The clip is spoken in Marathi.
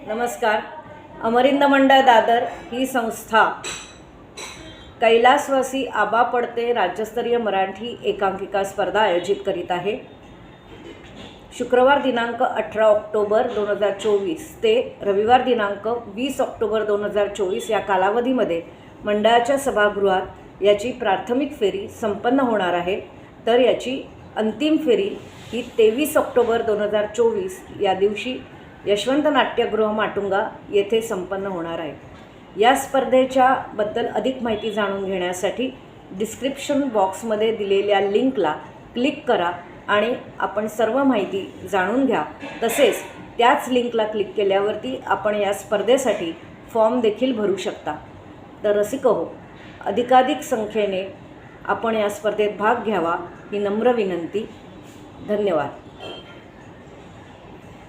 नमस्कार. अमरिंद मंडळ दादर ही संस्था कैलासवासी आबा पडते राज्यस्तरीय मराठी एकांकिका स्पर्धा आयोजित करीत आहे. शुक्रवार दिनांक 18 ऑक्टोबर 2024 ते रविवार दिनांक 20 ऑक्टोबर 2024 या कालावधीमध्ये मंडळाच्या सभागृहात याची प्राथमिक फेरी संपन्न होणार आहे. तर याची अंतिम फेरी ही 23 ऑक्टोबर 2024 या दिवशी यशवंत नाट्यगृह माटुंगा येथे संपन्न होणार आहे. या स्पर्धेच्या बद्दल अधिक माहिती जाणून घेण्यासाठी डिस्क्रिप्शन बॉक्समध्ये दिलेल्या लिंकला क्लिक करा आणि आपण सर्व माहिती जाणून घ्या. तसेच त्याच लिंकला क्लिक केल्यावरती आपण या स्पर्धेसाठी फॉर्म देखील भरू शकता. तर रसिको, अधिकाधिक संख्येने आपण या स्पर्धेत भाग घ्यावा ही नम्र विनंती. धन्यवाद.